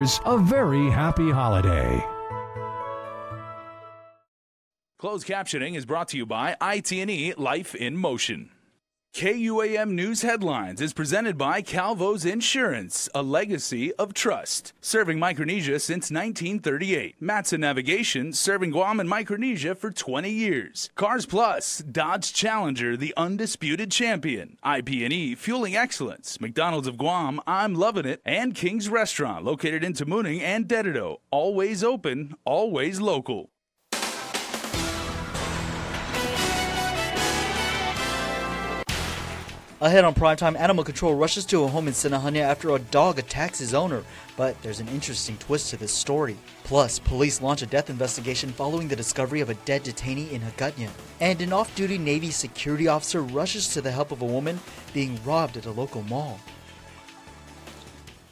A very happy holiday. Closed captioning is brought to you by IT&E Life in Motion. KUAM News Headlines is presented by Calvo's Insurance, a legacy of trust. Serving Micronesia since 1938. Matson Navigation, serving Guam and Micronesia for 20 years. Cars Plus, Dodge Challenger, the undisputed champion. IP&E, fueling excellence. McDonald's of Guam, I'm loving it. And King's Restaurant, located in Tamuning and Dededo. Always open, always local. Ahead on Primetime, Animal Control rushes to a home in Sinahanya after a dog attacks his owner. But there's an interesting twist to this story. Plus, police launch a death investigation following the discovery of a dead detainee in Hagutnya. And an off-duty Navy security officer rushes to the help of a woman being robbed at a local mall.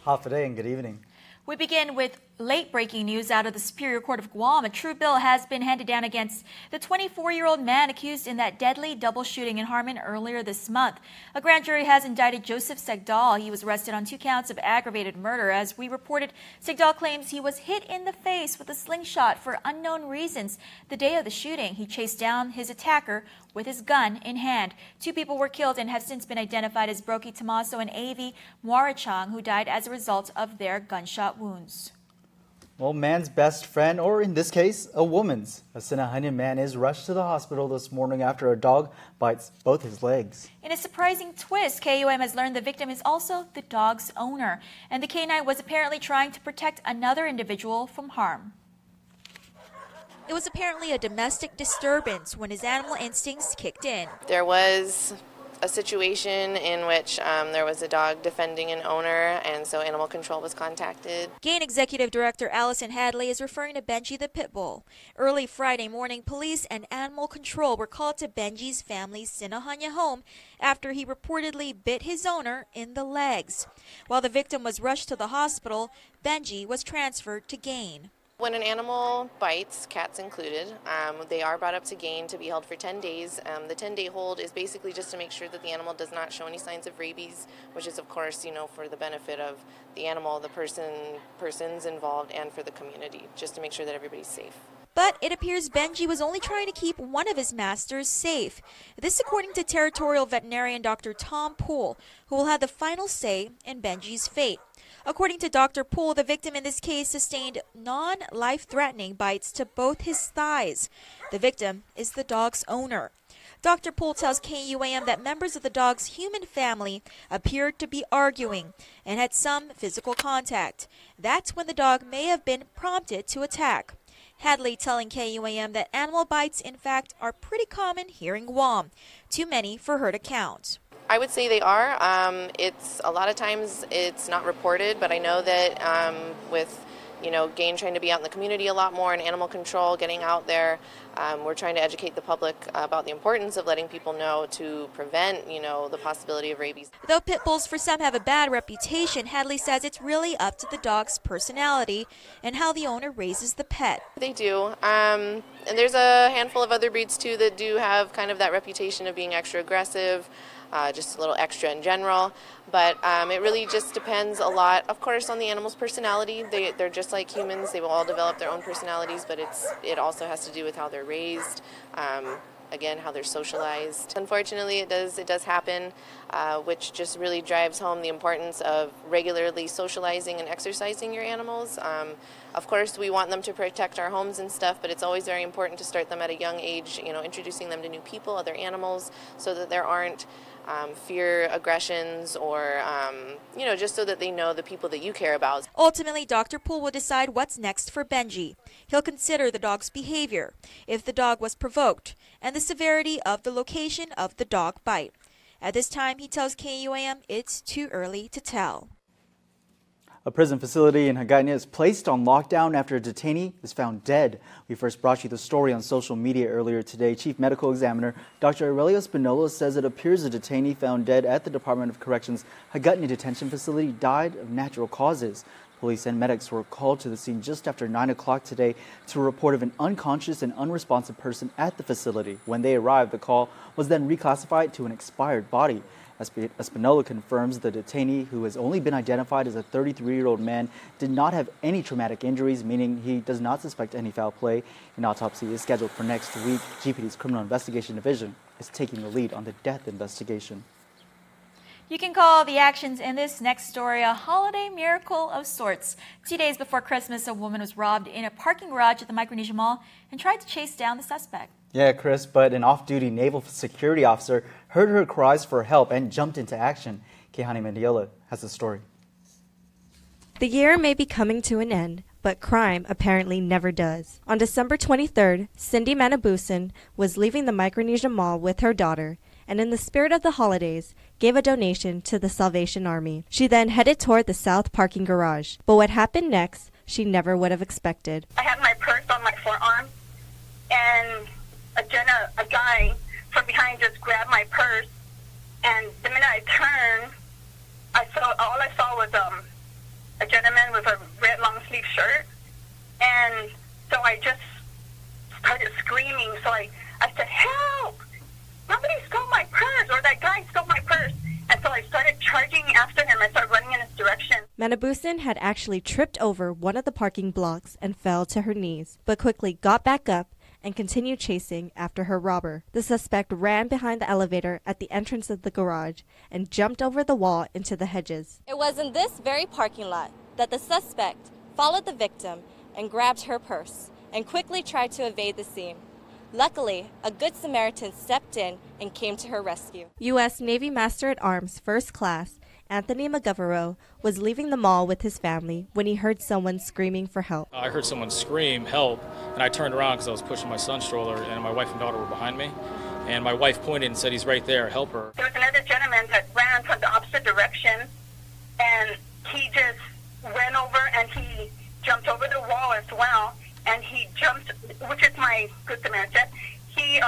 Half a day and good evening. We begin with late-breaking news out of the Superior Court of Guam. A true bill has been handed down against the 24-year-old man accused in that deadly double shooting in Harmon earlier this month. A grand jury has indicted Joseph Segdal. He was arrested on 2 counts of aggravated murder. As we reported, Segdal claims he was hit in the face with a slingshot for unknown reasons. The day of the shooting, he chased down his attacker with his gun in hand. 2 people were killed and have since been identified as Brokey Tomaso and Avi Muarachang, who died as a result of their gunshot wounds. Well, man's best friend, or in this case, a woman's. A Sinahanya man is rushed to the hospital this morning after a dog bites both his legs. In a surprising twist, KUAM has learned the victim is also the dog's owner, and the canine was apparently trying to protect another individual from harm. It was apparently a domestic disturbance when his animal instincts kicked in. There was a situation in which there was a dog defending an owner, and so Animal Control was contacted. GAIN Executive Director Allison Hadley is referring to Benji the pit bull. Early Friday morning, police and Animal Control were called to Benji's family's Sinahanya home after he reportedly bit his owner in the legs. While the victim was rushed to the hospital, Benji was transferred to GAIN. When an animal bites, cats included, they are brought up to GAIN to be held for 10 days. The 10-day hold is basically just to make sure that the animal does not show any signs of rabies, which is, of course, for the benefit of the animal, the persons involved, and for the community, just to make sure that everybody's safe. But it appears Benji was only trying to keep one of his masters safe. This according to territorial veterinarian Dr. Tom Poole, who will have the final say in Benji's fate. According to Dr. Poole, the victim in this case sustained non-life-threatening bites to both his thighs. The victim is the dog's owner. Dr. Poole tells KUAM that members of the dog's human family appeared to be arguing and had some physical contact. That's when the dog may have been prompted to attack. Hadley telling KUAM that animal bites, in fact, are pretty common here in Guam. Too many for her to count. I would say they are. It's a lot of times it's not reported, but I know that with GAIN trying to be out in the community a lot more and Animal Control getting out there, we're trying to educate the public about the importance of letting people know to prevent, the possibility of rabies. Though pit bulls for some have a bad reputation, Hadley says it's really up to the dog's personality and how the owner raises the pet. They do. And there's a handful of other breeds too that do have kind of that reputation of being extra aggressive. Just a little extra in general, but it really just depends a lot, of course, on the animal's personality. They're just like humans. They will all develop their own personalities, but it also has to do with how they're raised, again, how they're socialized. Unfortunately, it does happen, which just really drives home the importance of regularly socializing and exercising your animals. Of course, we want them to protect our homes and stuff, but it's always very important to start them at a young age, introducing them to new people, other animals, so that there aren't fear aggressions or, just so that they know the people that you care about. Ultimately, Dr. Poole will decide what's next for Benji. He'll consider the dog's behavior, if the dog was provoked, and the severity of the location of the dog bite. At this time, he tells KUAM it's too early to tell. A prison facility in Hagutnya is placed on lockdown after a detainee is found dead. We first brought you the story on social media earlier today. Chief Medical Examiner Dr. Aurelio Spinola says it appears a detainee found dead at the Department of Corrections Hagutnya Detention Facility died of natural causes. Police and medics were called to the scene just after 9 o'clock today to report of an unconscious and unresponsive person at the facility. When they arrived, the call was then reclassified to an expired body. Espinola confirms the detainee, who has only been identified as a 33-year-old man, did not have any traumatic injuries, meaning he does not suspect any foul play. An autopsy is scheduled for next week. GPD's Criminal Investigation Division is taking the lead on the death investigation. You can call the actions in this next story a holiday miracle of sorts. 2 days before Christmas, a woman was robbed in a parking garage at the Micronesia Mall and tried to chase down the suspect. Yeah, Chris, but an off-duty naval security officer heard her cries for help and jumped into action. Kehani Mendiola has the story. The year may be coming to an end, but crime apparently never does. On December 23rd, Cindy Manabusan was leaving the Micronesia Mall with her daughter, and in the spirit of the holidays, gave a donation to the Salvation Army. She then headed toward the south parking garage. But what happened next, she never would have expected. I had my purse on my forearm, and a guy from behind just grabbed my purse, and the minute I turned, all I saw was a gentleman with a red long sleeve shirt, and so I just started screaming. So I said, "Help! Somebody stole my purse," or "That guy stole my purse." And so I started charging after him. I started running in his direction. Manabusan had actually tripped over one of the parking blocks and fell to her knees, but quickly got back up and continued chasing after her robber. The suspect ran behind the elevator at the entrance of the garage and jumped over the wall into the hedges. It was in this very parking lot that the suspect followed the victim and grabbed her purse and quickly tried to evade the scene. Luckily, a good Samaritan stepped in and came to her rescue. U.S. Navy Master at Arms First Class Anthony McGovero was leaving the mall with his family when he heard someone screaming for help. I heard someone scream, "Help," and I turned around because I was pushing my son's stroller, and my wife and daughter were behind me. And my wife pointed and said, "He's right there, help her." There was another gentleman that ran from the opposite direction, and he just ran over and he jumped over the wall as well. And he jumped, which is my good Samaritan, he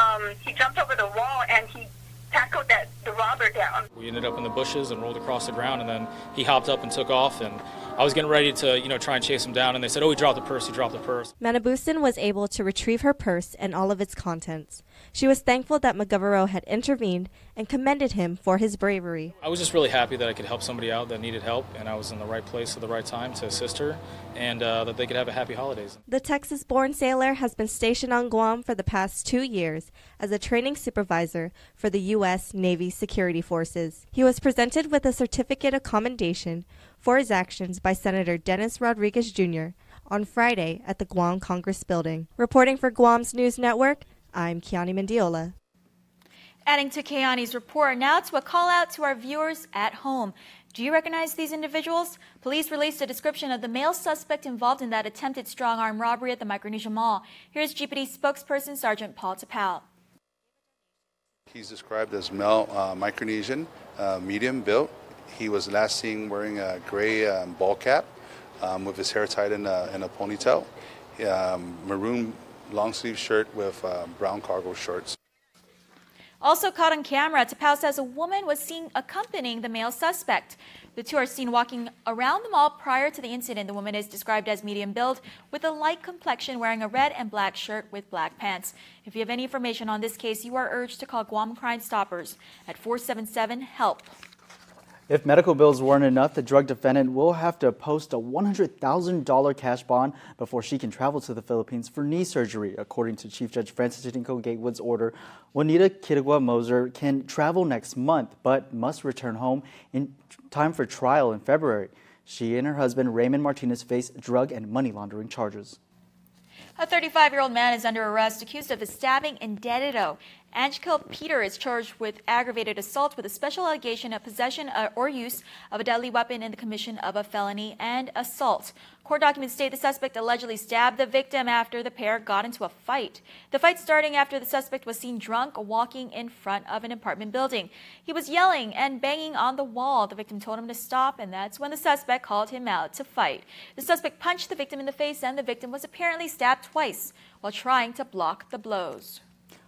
jumped over the wall and he tackled the robber down. We ended up in the bushes and rolled across the ground, and then he hopped up and took off, and I was getting ready to, try and chase him down, and they said, "Oh, he dropped the purse, he dropped the purse." Manabusan was able to retrieve her purse and all of its contents. She was thankful that McGovero had intervened and commended him for his bravery. I was just really happy that I could help somebody out that needed help, and I was in the right place at the right time to assist her, and that they could have a happy holidays. The Texas-born sailor has been stationed on Guam for the past 2 years as a training supervisor for the U.S. Navy Security Forces. He was presented with a certificate of commendation for his actions by Senator Dennis Rodriguez Jr. on Friday at the Guam Congress Building. Reporting for Guam's News Network, I'm Kiani Mendiola. Adding to Keani's report, now to a call out to our viewers at home. Do you recognize these individuals? Police released a description of the male suspect involved in that attempted strong-arm robbery at the Micronesia Mall. Here's GPD spokesperson Sergeant Paul Tapau. He's described as male Micronesian, medium built. He was last seen wearing a gray ball cap with his hair tied in a ponytail, maroon long sleeve shirt with brown cargo shorts. Also caught on camera, Tapau says a woman was seen accompanying the male suspect. The two are seen walking around the mall prior to the incident. The woman is described as medium build with a light complexion, wearing a red and black shirt with black pants. If you have any information on this case, you are urged to call Guam Crime Stoppers at 477-HELP. If medical bills weren't enough, the drug defendant will have to post a $100,000 cash bond before she can travel to the Philippines for knee surgery. According to Chief Judge Francis Tinko Gatewood's order, Juanita Kirigua Moser can travel next month but must return home in time for trial in February. She and her husband, Raymond Martinez, face drug and money laundering charges. A 35-year-old man is under arrest accused of stabbing in Dededo. Angel Peter is charged with aggravated assault with a special allegation of possession or use of a deadly weapon in the commission of a felony and assault. Court documents state the suspect allegedly stabbed the victim after the pair got into a fight. The fight starting after the suspect was seen drunk walking in front of an apartment building. He was yelling and banging on the wall. The victim told him to stop, and that's when the suspect called him out to fight. The suspect punched the victim in the face, and the victim was apparently stabbed twice while trying to block the blows.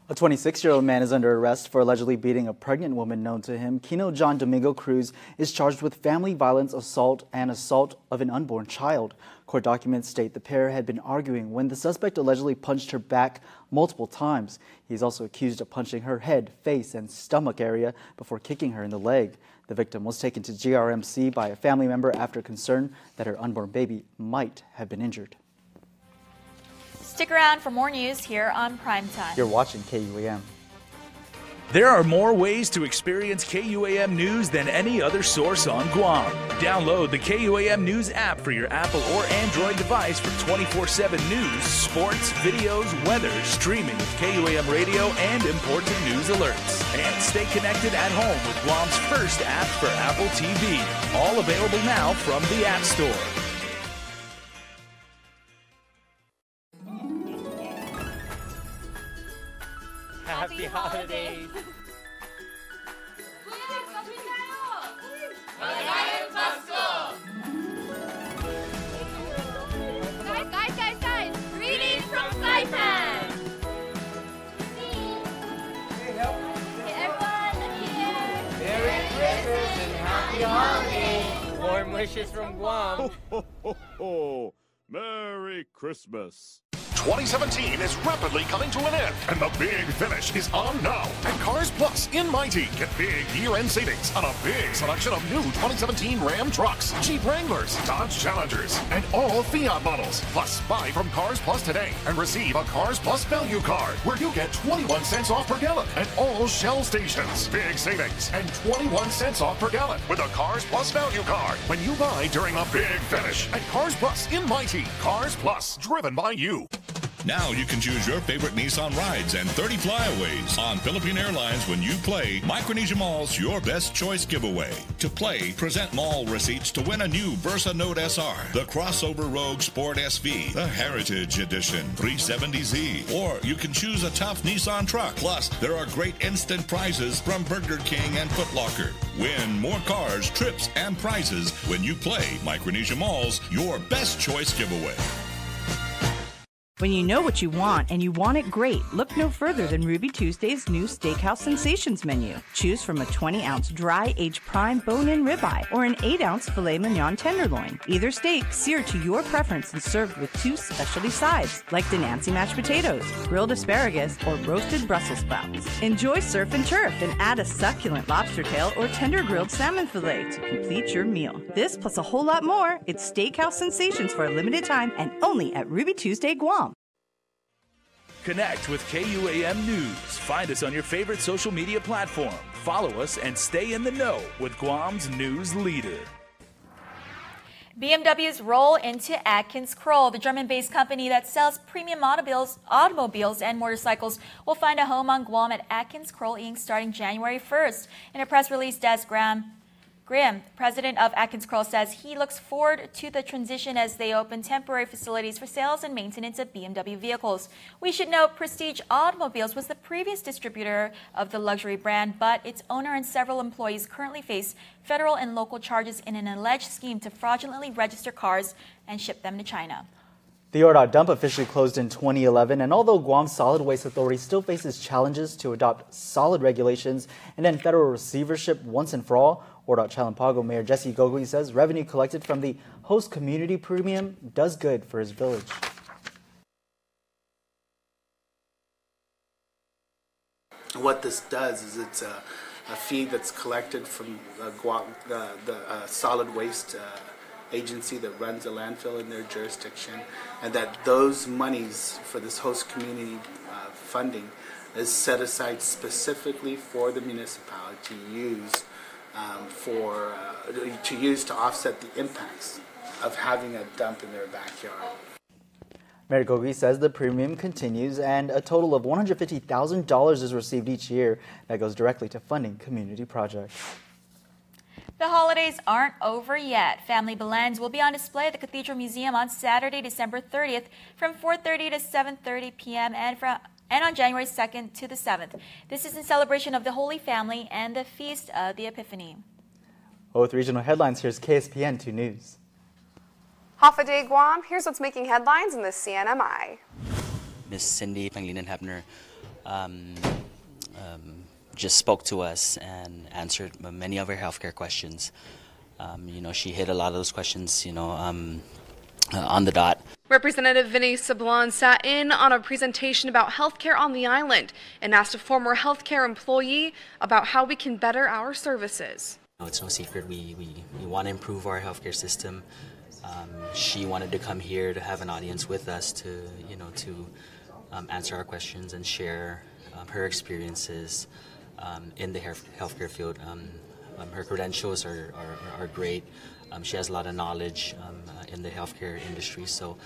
A 26-year-old man is under arrest for allegedly beating a pregnant woman known to him. Kino John Domingo Cruz is charged with family violence, assault, and assault of an unborn child. Court documents state the pair had been arguing when the suspect allegedly punched her back multiple times. He's also accused of punching her head, face, and stomach area before kicking her in the leg. The victim was taken to GRMC by a family member after concern that her unborn baby might have been injured. Stick around for more news here on Primetime. You're watching KUAM. There are more ways to experience KUAM News than any other source on Guam. Download the KUAM News app for your Apple or Android device for 24/7 news, sports, videos, weather, streaming of KUAM radio, and important news alerts. And stay connected at home with Guam's first app for Apple TV. All available now from the App Store. Happy holidays! Guys! Greetings from Saipan! Hey everyone, look here! Merry Christmas and Happy Holidays! Warm wishes from Guam. Merry Christmas. 2017 is rapidly coming to an end, and the big finish is on now. At Cars Plus in Mighty, get big year-end savings on a big selection of new 2017 Ram trucks, Jeep Wranglers, Dodge Challengers, and all Fiat models. Plus, buy from Cars Plus today and receive a Cars Plus value card, where you get 21 cents off per gallon at all Shell stations. Big savings and 21 cents off per gallon with a Cars Plus value card when you buy during the big finish at Cars Plus in Mighty. Cars Plus, driven by you. Now you can choose your favorite Nissan rides and 30 flyaways on Philippine Airlines when you play Micronesia Mall's Your Best Choice giveaway. To play, present mall receipts to win a new Versa Note SR, the Crossover Rogue Sport SV, the Heritage Edition 370Z, or you can choose a tough Nissan truck. Plus, there are great instant prizes from Burger King and Foot Locker. Win more cars, trips, and prizes when you play Micronesia Mall's Your Best Choice giveaway. When you know what you want and you want it great, look no further than Ruby Tuesday's new Steakhouse Sensations menu. Choose from a 20-ounce dry aged prime bone-in ribeye or an 8-ounce filet mignon tenderloin. Either steak seared to your preference and served with 2 specialty sides, like the Nancy mashed potatoes, grilled asparagus, or roasted Brussels sprouts. Enjoy surf and turf and add a succulent lobster tail or tender grilled salmon fillet to complete your meal. This plus a whole lot more. It's Steakhouse Sensations for a limited time and only at Ruby Tuesday, Guam. Connect with KUAM News. Find us on your favorite social media platform. Follow us and stay in the know with Guam's news leader. BMW's roll into Atkins Kroll. The German-based company that sells premium automobiles and motorcycles will find a home on Guam at Atkins Kroll Inc. starting January 1st. In a press release, Des Graham, president of Atkins Kroll, says he looks forward to the transition as they open temporary facilities for sales and maintenance of BMW vehicles. We should note Prestige Automobiles was the previous distributor of the luxury brand, but its owner and several employees currently face federal and local charges in an alleged scheme to fraudulently register cars and ship them to China. The ORDOT dump officially closed in 2011, and although Guam's Solid Waste Authority still faces challenges to adopt solid regulations and end federal receivership once and for all, ORDOT Chalampago Mayor Jesse Gogui says revenue collected from the host community premium does good for his village. What this does is it's a fee that's collected from the solid waste agency that runs a landfill in their jurisdiction, and that those monies for this host community funding is set aside specifically for the municipality to use to offset the impacts of having a dump in their backyard. Mayor Gogui says the premium continues and a total of $150,000 is received each year that goes directly to funding community projects. The holidays aren't over yet. Family Belends will be on display at the Cathedral Museum on Saturday, December 30th from 4:30 to 7:30 p.m. and on January 2nd to the 7th. This is in celebration of the Holy Family and the Feast of the Epiphany. Well, with regional headlines, here's KSPN 2 News. Half a day Guam, here's what's making headlines in the CNMI. Miss Cindy Pangilinan Hebner just spoke to us and answered many of our healthcare questions. She hit a lot of those questions, on the dot. Representative Vinny Sablon sat in on a presentation about healthcare on the island and asked a former healthcare employee about how we can better our services. It's no secret we want to improve our healthcare system. She wanted to come here to have an audience with us to answer our questions and share her experiences in the healthcare field. Her credentials are great. She has a lot of knowledge in the healthcare industry, so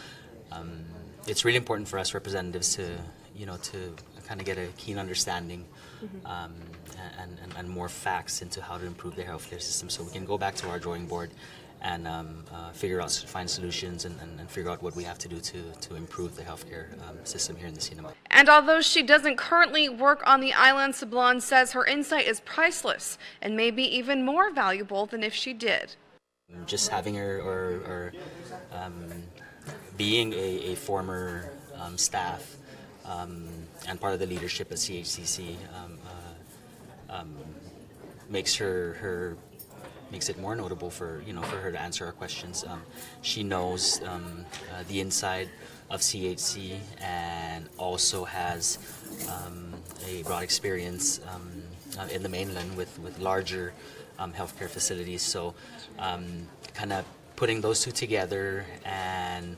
it's really important for us representatives to kind of get a keen understanding and more facts into how to improve the healthcare system, so we can go back to our drawing board and find solutions and figure out what we have to do to improve the healthcare system here in the CNMI. And although she doesn't currently work on the island, Sablon says her insight is priceless and maybe even more valuable than if she did. Just having her or being a former staff and part of the leadership at CHCC makes it more notable for her to answer our questions. She knows the inside of CHC and also has a broad experience in the mainland with larger healthcare facilities. So kind of putting those two together and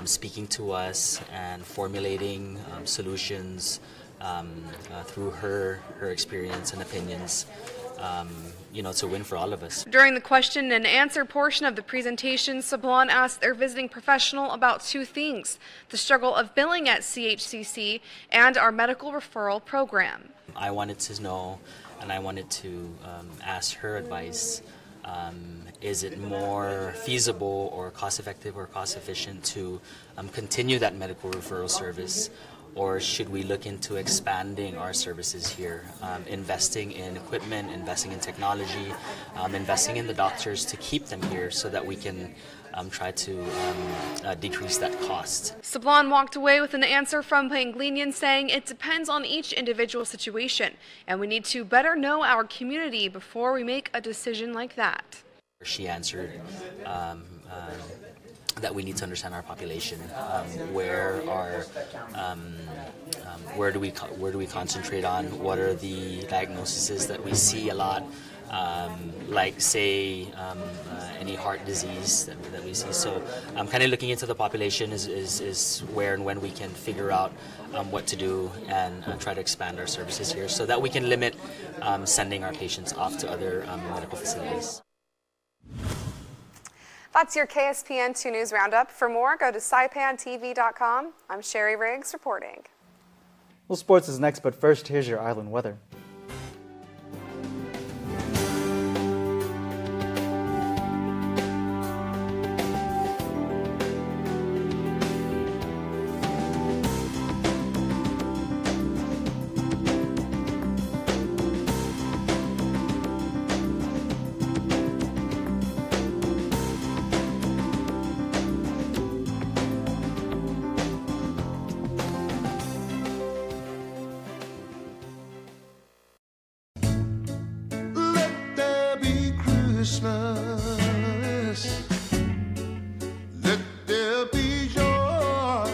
speaking to us and formulating solutions through her experience and opinions, it's a win for all of us. During the question and answer portion of the presentation, Sablon asked their visiting professional about two things: the struggle of billing at CHCC and our medical referral program. I wanted to know, and I wanted to ask her advice. Is it more feasible or cost-effective or cost-efficient to continue that medical referral service, or should we look into expanding our services here, investing in equipment, investing in technology, investing in the doctors to keep them here so that we can try to decrease that cost. Sablon walked away with an answer from Panglinian saying it depends on each individual situation and we need to better know our community before we make a decision like that. She answered that we need to understand our population. Where do we concentrate on? What are the diagnoses that we see a lot? Like say any heart disease that we see. So kind of looking into the population is where and when we can figure out what to do and try to expand our services here so that we can limit sending our patients off to other medical facilities. That's your KSPN 2 News Roundup. For more, go to saipantv.com. I'm Sherry Riggs reporting. Well, sports is next, but first, here's your island weather. Let there be joy,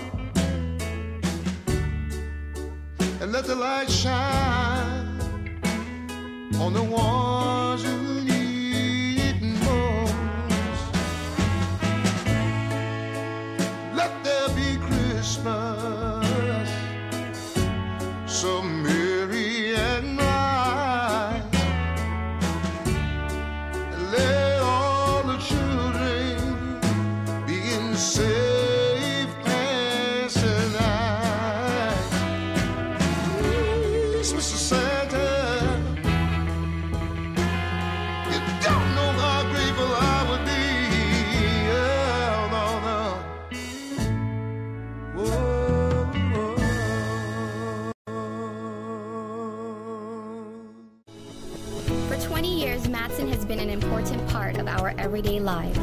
and let the light shine on the ones who need it most. Let there be Christmas, so merry and bright. Let all the children be in safe hands tonight. Mr. Santa, you don't know how grateful I would be. For 20 years, Matson has been an important part of our everyday lives.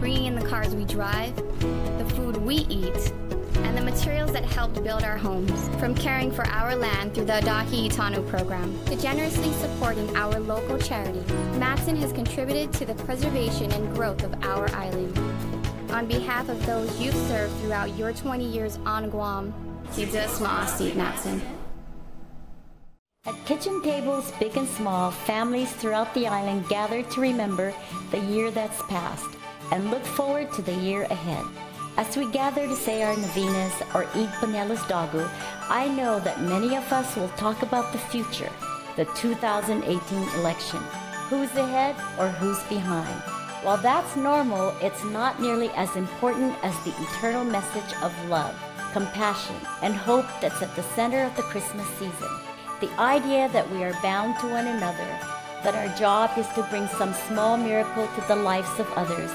Bringing in the cars we drive, the food we eat, and the materials that helped build our homes. From caring for our land through the Adaki Itano program to generously supporting our local charities, Matson has contributed to the preservation and growth of our island. On behalf of those you've served throughout your 20 years on Guam, Kidza Smaasi Matson. At kitchen tables, big and small, families throughout the island gather to remember the year that's passed and look forward to the year ahead. As we gather to say our novenas or eat panelas dagu, I know that many of us will talk about the future, the 2018 election. Who's ahead or who's behind? While that's normal, it's not nearly as important as the eternal message of love, compassion, and hope that's at the center of the Christmas season. The idea that we are bound to one another, that our job is to bring some small miracle to the lives of others,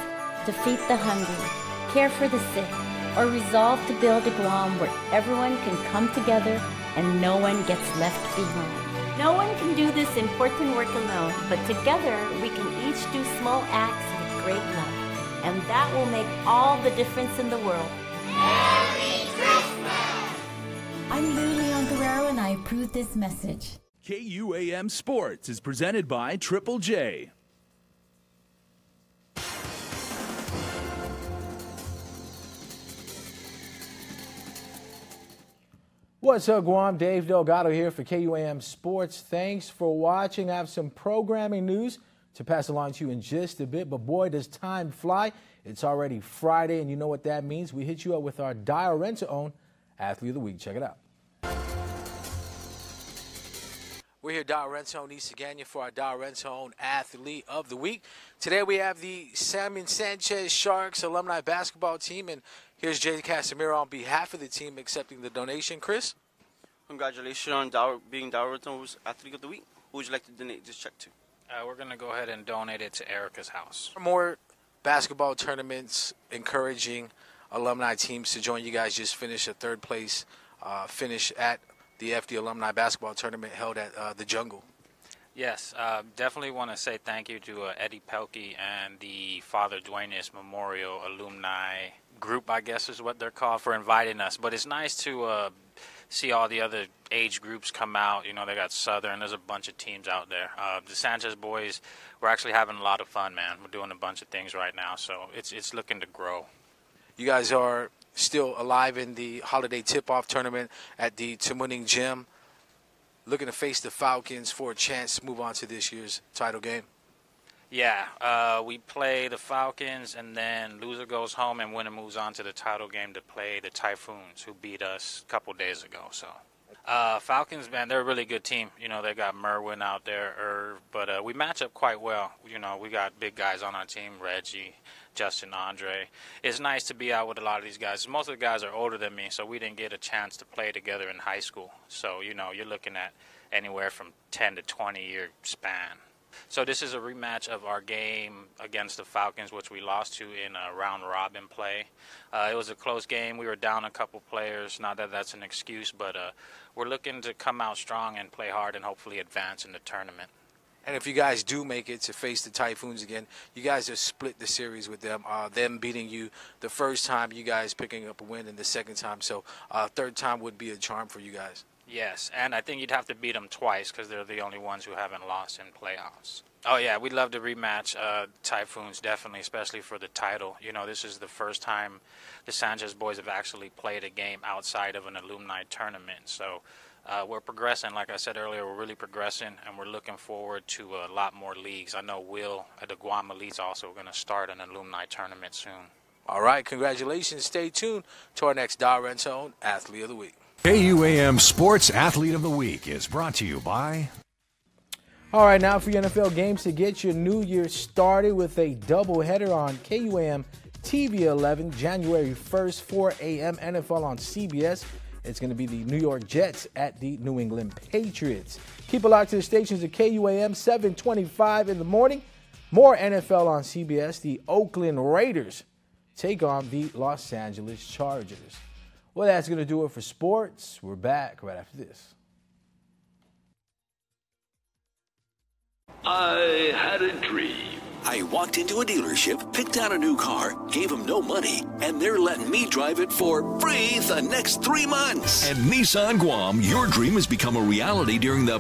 to feed the hungry, care for the sick, or resolve to build a Guam where everyone can come together and no one gets left behind. No one can do this important work alone, but together we can each do small acts with great love, and that will make all the difference in the world. Merry Christmas! I'm Lou Leon Guerrero, and I approve this message. KUAM Sports is presented by Triple J. What's up, Guam? Dave Delgado here for KUAM Sports. Thanks for watching. I have some programming news to pass along to you in just a bit, but boy, does time fly. It's already Friday, and you know what that means. We hit you up with our Dial Rent-to-Own Athlete of the Week. Check it out. We're here at Dial Rent-to-Own East Agana for our Dial Rent-to-Own Athlete of the Week. Today we have the Salmon Sanchez Sharks alumni basketball team, and here's Jay Casimiro on behalf of the team accepting the donation. Chris? Congratulations on being Dial Rent-to-Own's Athlete of the Week. Who would you like to donate this check to? We're going to go ahead and donate it to Erica's house. More basketball tournaments encouraging alumni teams to join. You guys just finished a third place finish at the FD Alumni Basketball Tournament held at the Jungle. Yes, definitely want to say thank you to Eddie Pelkey and the Father Duenas Memorial Alumni Group, I guess is what they're called, for inviting us. But it's nice to see all the other age groups come out. You know, they got Southern. There's a bunch of teams out there. The Sanchez boys, we're actually having a lot of fun, man. We're doing a bunch of things right now, so it's looking to grow. You guys are still alive in the holiday tip-off tournament at the Tamuning Gym, looking to face the Falcons for a chance to move on to this year's title game. Yeah, we play the Falcons, and then loser goes home, and winner moves on to the title game to play the Typhoons, who beat us a couple days ago. So, Falcons, man, they're a really good team. You know, they got Merwin out there, but we match up quite well. You know, we got big guys on our team, Reggie, Justin, Andre. It's nice to be out with a lot of these guys. Most of the guys are older than me, so we didn't get a chance to play together in high school. So, you know, you're looking at anywhere from 10 to 20-year span. So this is a rematch of our game against the Falcons, which we lost to in a round-robin play. It was a close game. We were down a couple players. Not that that's an excuse, but we're looking to come out strong and play hard and hopefully advance in the tournament. And if you guys do make it to face the Typhoons again, you guys have split the series with them. Them beating you the first time, you guys picking up a win, and the second time. So third time would be a charm for you guys. Yes, and I think you'd have to beat them twice because they're the only ones who haven't lost in playoffs. Oh, yeah, we'd love to rematch Typhoons, definitely, especially for the title. You know, this is the first time the Sanchez boys have actually played a game outside of an alumni tournament. So we're progressing. Like I said earlier, we're really progressing, and we're looking forward to a lot more leagues. I know Will at the Guam Elites also going to start an alumni tournament soon. All right, congratulations. Stay tuned to our next Dial Rent-to-Own Athlete of the Week. KUAM Sports Athlete of the Week is brought to you by... All right, now for your NFL games to get your new year started with a doubleheader on KUAM TV 11, January 1st, 4 a.m. NFL on CBS. It's going to be the New York Jets at the New England Patriots. Keep it locked to the stations of KUAM, 7:25 in the morning. More NFL on CBS. The Oakland Raiders take on the Los Angeles Chargers. Well, that's going to do it for sports. We're back right after this. I had a dream. I walked into a dealership, picked out a new car, gave them no money, and they're letting me drive it for free the next 3 months. At Nissan Guam, your dream has become a reality during the